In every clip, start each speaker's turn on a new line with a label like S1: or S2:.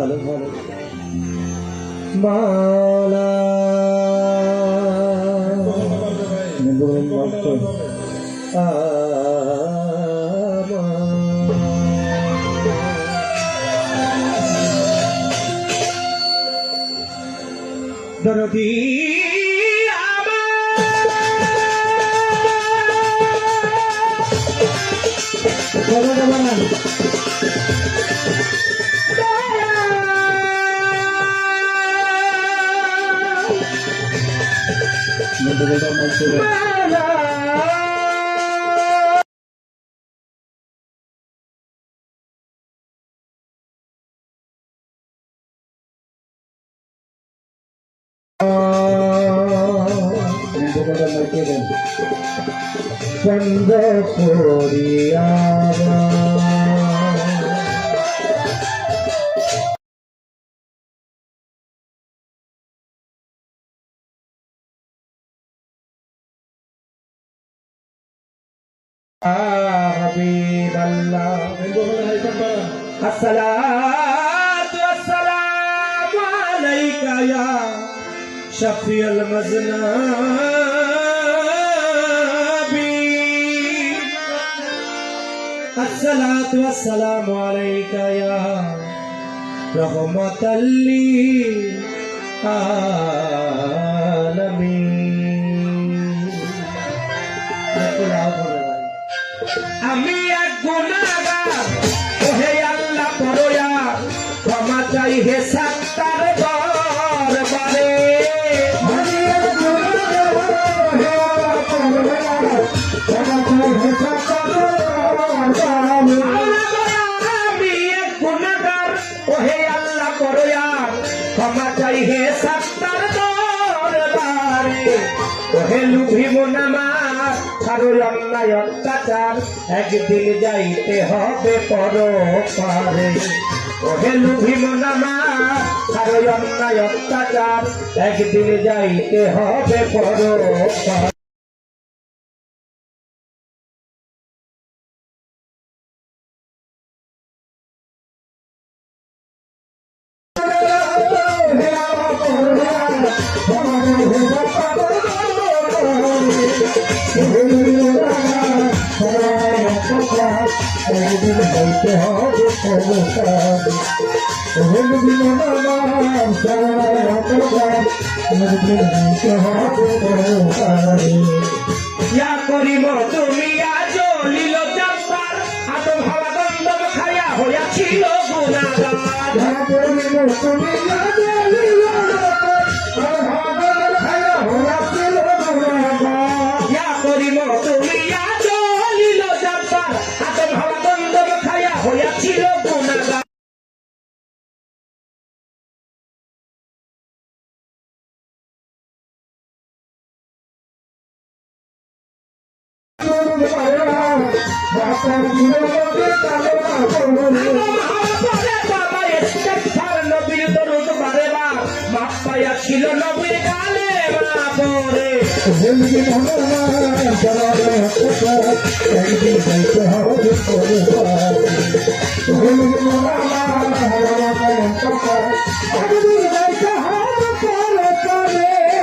S1: ভালো ভালো মাওলা দরদি চন্দ্র করিয়া حبيب الله الصلاة والسلام عليك يا شفيع المذنبين الصلاة والسلام عليك يا رحمة للعالمين আমি এক গুনাহগার ওহে আল্লাহ পরয়া ক্ষমা চাই হে সাত্তার দরবারে আমি এক গুনাহগার ওহে আল্লাহ পরয়া ক্ষমা চাই হে সাত্তার দরবারে আমি এক গুনাহগার ওহে আল্লাহ পরয়া ক্ষমা চাই হে সাত্তার দরবারে ওহে লুভি মোনামা অন্যায় অত্যাচার একদিন যাইতে হবে পরপারে ওহে লুভি মনামা অন্যায় অত্যাচার একদিন যাইতে হবে পরপারে করিব তুমি আজ লীল জব্বার আদম হাওয়া গন্ধম খায়া হইয়াছিল গুনাহগার করিব তুমি আজ লীল জব্বার আদম হাওয়া গন্ধম খায়া হইয়াছিল গুনাহগার করিব তুমি আজ লীল জব্বার আদম হাওয়া গন্ধম খায়া হইয়াছিল গুনাহগার ছিল নবীর গালে মা পরে একদিন যাইতে হবে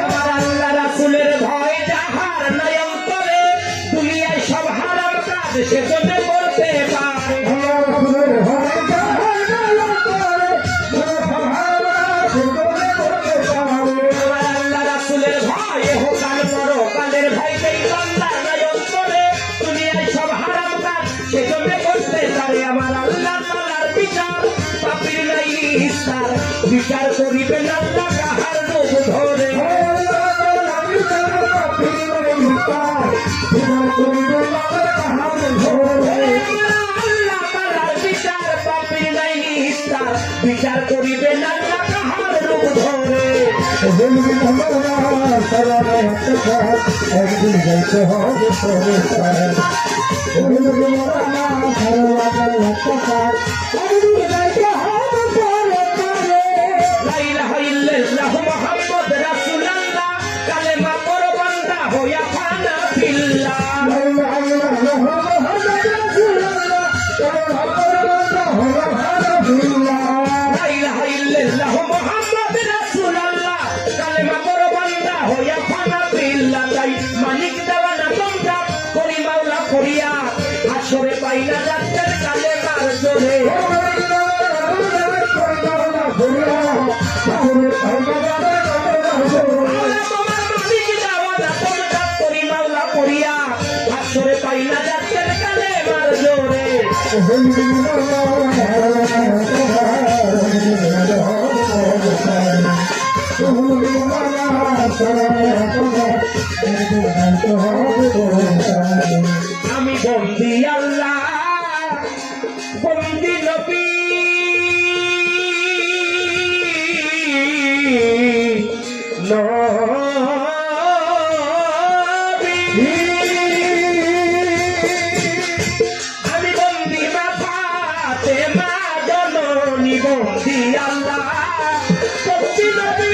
S1: আমার আল্লাহ রাসূলের ভয় যাহার নাই অন্তরে দুনিয়ায় সব হারাম কাজ সে জন্য করতে পারে বিচার করিবেন আল্লাহ কাহার রূপ ধরে বিচার করিবেন আল্লাহ কাহার রূপ ধরে একদিন যাইতে হবে মোহাম্মদ রাসূলুল্লাহ কালেমা পড়ো বান্দা হইয়া ফানা ফিল্লাহ লা ইলাহা আমি বন্দি আল্লাহ বন্দি নবী আমি বন্দি মাথাতে মা জননী বন্দি আল্লাহ বন্দি নবী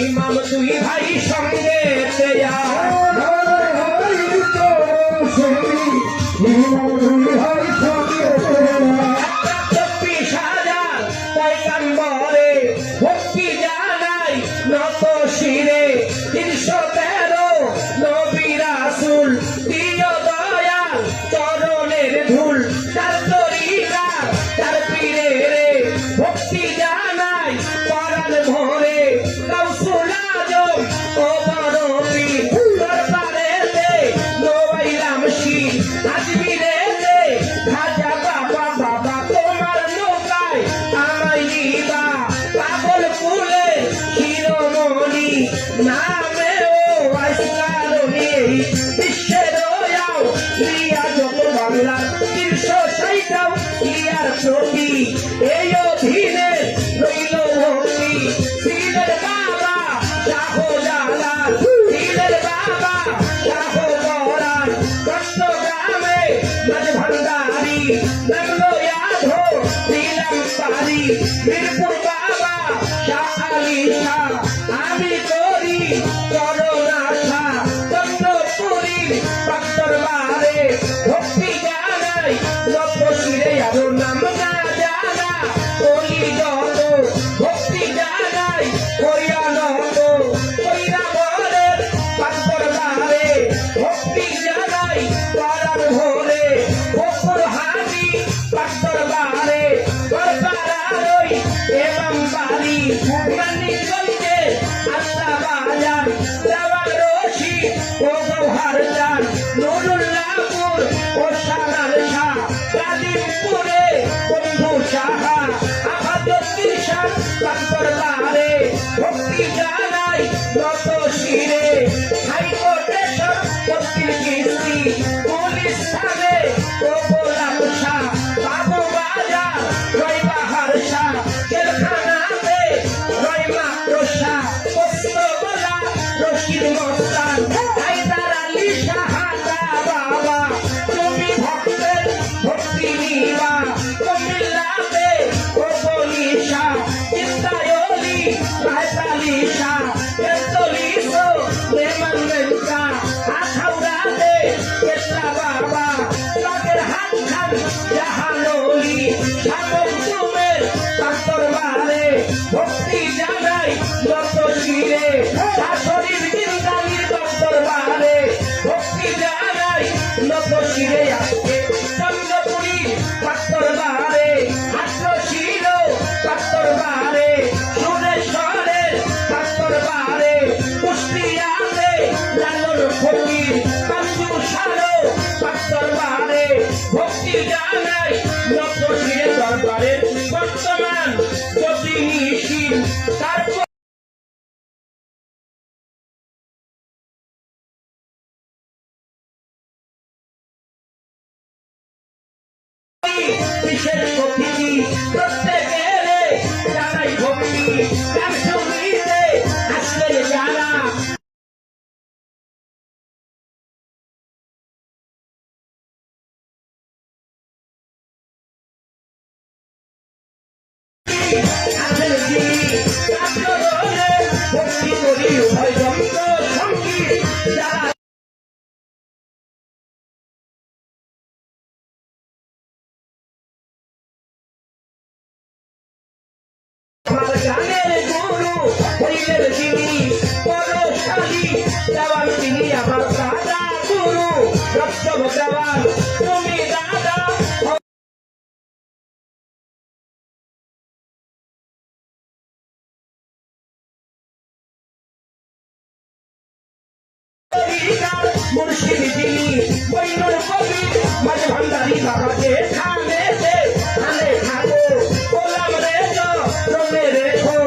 S1: ইমাম দুই ভাই সঙ্গে পয়গাম্বরে ভক্তি জানাই নত শিরে 313 নবী রাসূল প্রিয় দয়াল চরণের ধুল তার তরিকা তার পীরে রে ভক্তি জানাই পরাণ ভরে কাউসুল আজম ও বড় পীর দরবারেতে নবাইলাম শির আজমিরেতে খাজা বাবা বাবা তোমার নৌকায় আমায় নিবা পাগল কুলে শিরোমণি নামে ও আইসকারণে বিশ্বের ওয়াও লিয়া যত বাংলা 360টাও লিয়ার প্রতি এই অধীনে রইল ভক্তি দিলের বাবা শাহজালাল দিলের বাবা শাহবরান চট্টগ্রামে মাঝ ভান্ডারি নামলো ইয়াধো দিলাম পারি মিরপুর বাবা শাহ আলী শাহ আমি করি করোনা চন্দ্রপুরী পাত্তরবারে ভক্তি জানাই নত শিরে আরো নাম না জানা ওলি যত ভক্তি জানাই কইরা নত কইরা বলের পাত্তরবারে ভক্তি জানাই পরাণ ভরে গোপুর হাজি পাত্তরবারে দরবারই এমাম বাড়ি মানিকগঞ্জে আল্লাহ বাজার দেওয়ার রশি ও গৌহার চান নুরুল্লাহপুর ও সানার শাহ কালিমপুরে বন্ধু সাহা আহাদুদ্দিন শাহ পাত্তরবারে ভক্তি জানাই নত শিরে হাইকোর্টে সব বকিল কিস্তি পুলিশ থানে ও গোলাম শাহ বাবু বাজার রয়বাহার শাহ জেলখানাতে রয় মাত্র শাহ পোস্তগোলা রশিদ মস্তান হায়দার আলী শাহাদা বাবা তুমি ভক্তের ভক্তি নিবা কুমিল্লাতে ও বলি শাহ ইস্তায়লি রায়তালি শাহ তেতলিশো রেমান মেনকা আখাউড়াতে কেসলা বাবা লগের হাত খান জাহানলি শামুকুমের পাত্তরবারে ভক্তি জানাই নত শিরে শাশুড়ির জিন্দানির দরবারে ভক্তি জানাই নত শিরে আজকে চন্দ্রপুরী পাত্তরবারে আত্মশীল পাত্তরবারে সুরেশ্বরের পাত্তরবারে কুষ্টিয়াতে লালন ফকির পাঞ্জুসারো পাত্তরবারে ভক্তি জানাই নত শিরে দরবারে বর্তমান প্রতিনিশীল তারপর বিশেষ অতিথি প্রত্যেকের জানাই ভক্তি গান শুনিতে আসলে যারা আসলে যিনি কাতরে ভক্তি করি উভয় যন্ত্র সঙ্গীত যারা গানের গুরু হইলেন যিনি পরশালী দেওয়ান তিনি সপ্তম দেওয়াল তুমি দাদা মুর্শিদ যিনি বৈনুর কবি মাঝ ভান্ডারি বাবাকে থানে থাকো গোলাম রে রমে রেখো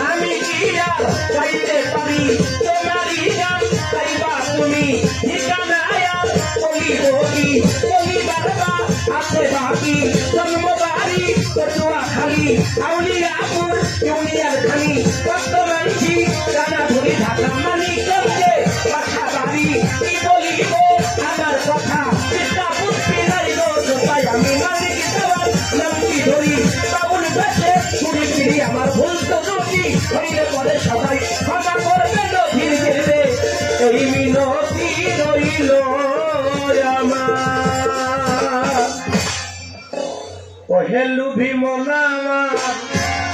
S1: আমি কি আর গাইতে পারি তোমারই গান গাইবা তুমি ঠিকানা আর বলি বারবার আছে বাকি জন্মবাড়ি কটুয়া খালি আউলিয়াপুর ইউনিয়ন খালি কত মানছি জানা ধরি ঢাকা মানি করছে পাখা বাড়ি কি বলিব আমার কথা চিন্তা বুদ্ধি নাই তাই আমি মালিক দেওয়ার নামটি ধরি বাবুল বেশে ঘুরি ফিরি আমার ভুল তো নদী হইলে পরে সবাই ক্ষমা করবে নদীর গেলে এই মিনতি রইল আমার ওহেলু ভীমনামা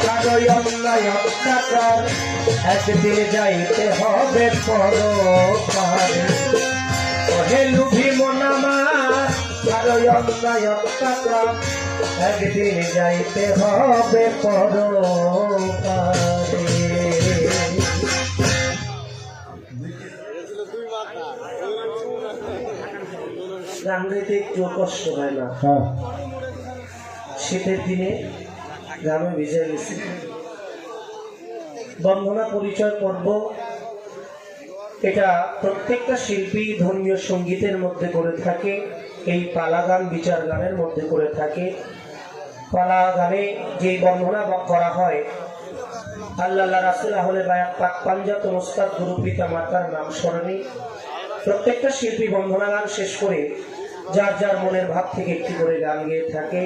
S1: কারই অন্যায় অত্যাচার একদিন যাইতে হবে পরপারে ওহেলু ভীমনামা কারই অন্যায় অত্যাচার একদিন যাইতে হবে পরপারে গান গাইতে একটু কষ্ট হয় না শীতের দিনে গ্রামে ভিজে গেছি বন্দনা পরিচয় পর্ব এটা প্রত্যেকটা শিল্পী ধর্মীয় সঙ্গীতের মধ্যে করে থাকে এই পালা গান বিচার গানের মধ্যে করে থাকে পালা গানে যে বন্দনা করা হয় আল্লাহ রাসূল আহলে বায়াত পাক পাঞ্জাত মুস্তাদ গুরু পিতা মাতার নাম স্মরণে প্রত্যেকটা শিল্পী বন্দনা গান শেষ করে যার যার মনের ভাব থেকে একটি করে গান গেয়ে থাকে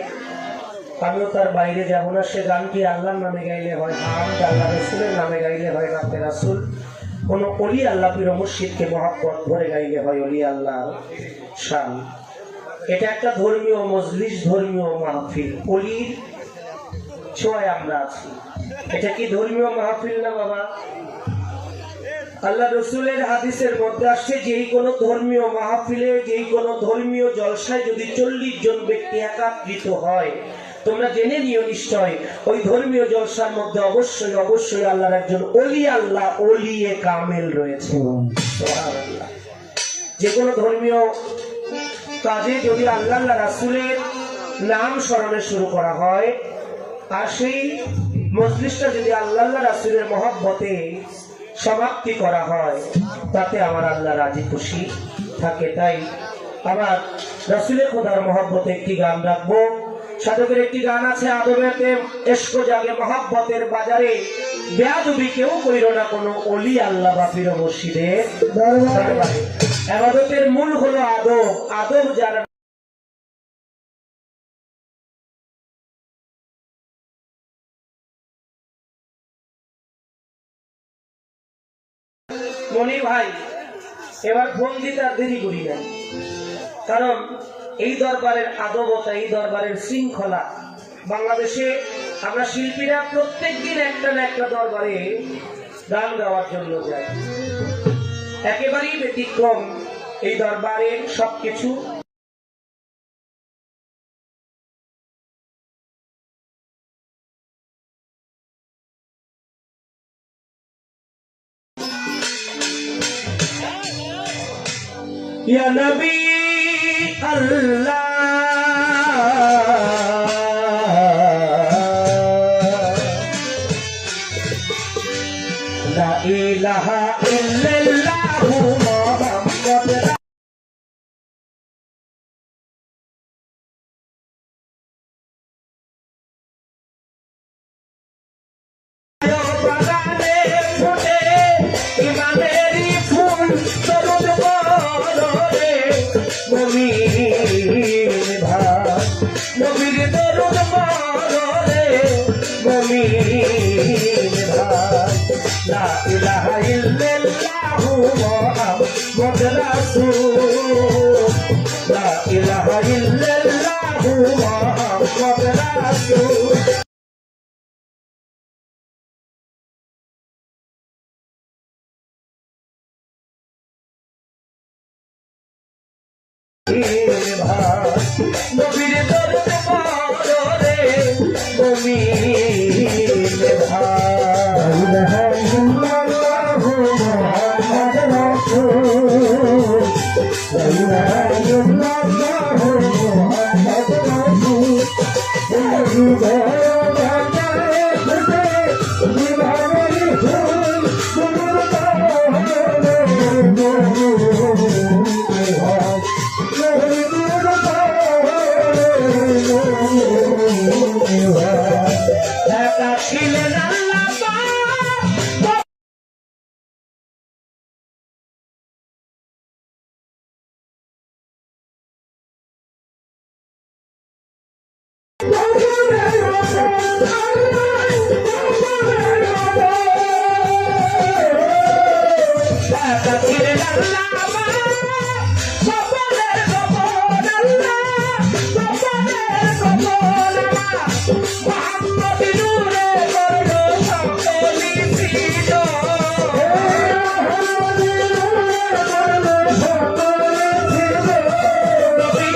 S1: আমিও তার বাইরে যাব না সে গানটি আল্লাহর নামে গাইলে হয় হামদ আল্লাহ রাসূলের নামে গাইলে হয় নাতে রাসূল কোন ওলি আল্লাহ পীর মুর্শিদকে মহব্বত ভরে গাইলে হয় ওলি আল্লাহর শান এটা একটা ধর্মীয় মজলিস ধর্মীয় মাহফিল ওলির ছোঁয়ায় আমরা আছি এটা কি ধর্মীয় মাহফিল না বাবা আল্লাহ রসুলের হাদিসের মধ্যে আসছে যেই কোনো ধর্মীয় মাহফিলে যেই কোনো ধর্মীয় জলসায় যদি 40 জন ব্যক্তি একত্রিত হয় তোমরা জেনে নিও নিশ্চয় ওই ধর্মীয় জলসার মধ্যে অবশ্যই অবশ্যই আল্লাহর একজন ওলি আল্লাহ ওলিয়ে কামেল রয়েছে সুবহানাল্লাহ যে কোনো ধর্মীয় কাজে যদি আল্লাহ রাসূলের নাম স্মরণে শুরু করা হয় আর সেই মজলিসটা যদি আল্লাহ রাসূলের মহব্বতে সমাপ্তি করা হয় তাতে আমার আল্লাহ রাজি খুশি থাকে তাই আবার রাসূলের খোদার মহব্বতে একটি গান রাখবো সাধকের একটি গান আছে আদবেতে ইশক জাগে মহব্বতের বাজারে বেয়াদবি কেউ কইরো না কোনো ওলি আল্লাহ বা পীর মুর্শিদের দরবারে ইবাদতের মূল হলো আদব আদব যারা মনি ভাই এবার ফোন দিতে আর দেরি করি না কারণ এই দরবারের আদবতা এই দরবারের শৃঙ্খলা বাংলাদেশে আমরা শিল্পীরা প্রত্যেকদিন একটা না একটা দরবারে গান গাওয়ার জন্য যাই একেবারেই ব্যতিক্রম এই দরবারের সবকিছু ইয়া নবী আল্লাহ লা ইলাহা ইল্লাল্লাহু মুহাম্মাদুর লা ইলাহা ইল্লাল্লাহু মুহাম্মাদুর রাসূল লা ইলাহা ইল্লাল্লাহু মুহাম্মাদুর রাসূল নবীর দরদ পড়রে মুমিন ভাই একা ছিলেন আল্লাহ পাক একা ছিলেন আল্লাহ পাক গোপনের গোপন আল্লাহ গোপনের গোপন মোহাম্মদ নূরে করলো সকলি সৃজন নবী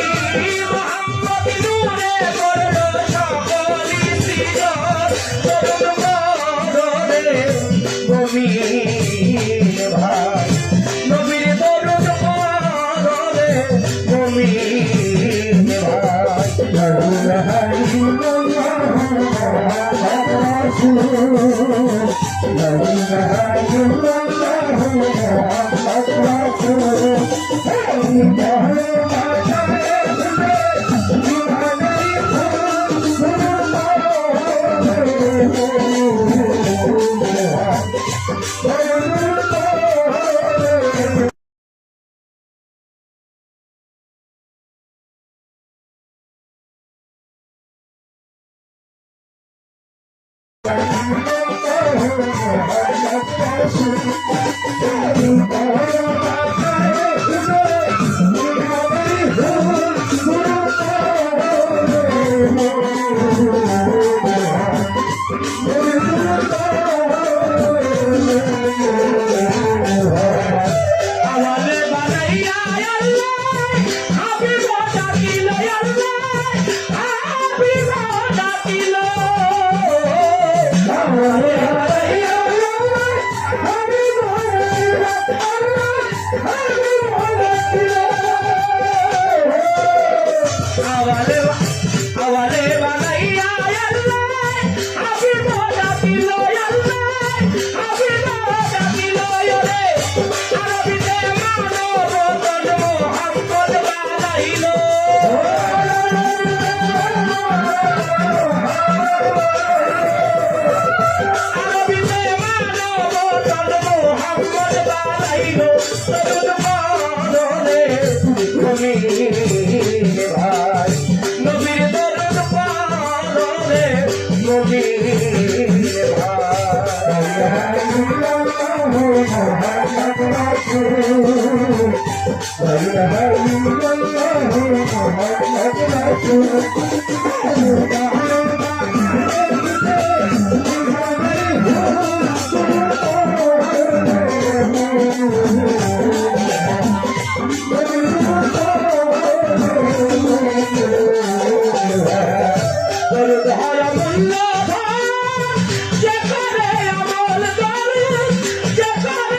S1: মোহাম্মদ নূরে করলো সকলি সৃজন তরুণ মরণে মুমিন ভাই নবীর দরদ পড়রে মুমিন ভাই আমারে বানাইয়া আল্লাহ হাবিব ডাকিল আল্লাহ হাবিব ডাকিল আমারে বানাইয়া আল্লাহ হাবিব ডাকিল আল্লাহ হাবিব ডাকিল আমারে বানাইয়া আল্লাহ হাবিব ডাকিল আল্লাহ হাবিব ডাকিল রে আরবিতে মানব তন মোহাম্মদ বানাইল আরবিতে মানব তন মোহাম্মদ বানাইল তরুণ মরণে মুমিন ভাই নবীর দরদ পড়রে মুমিন দরদ হয় আল্লাহ যে করে আমল দরদ যে করে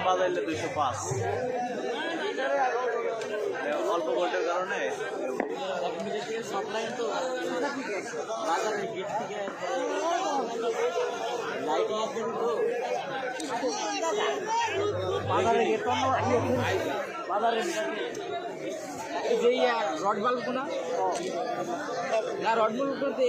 S2: বাজাইলে 205 অল্প ভোল্টের কারণে সাপ্লাই তো বাজারের গেট থেকে লাইটিং আছে তো বাজারের গেট বাজারের যেই রড বাল্ব না রড বাল্ব করতে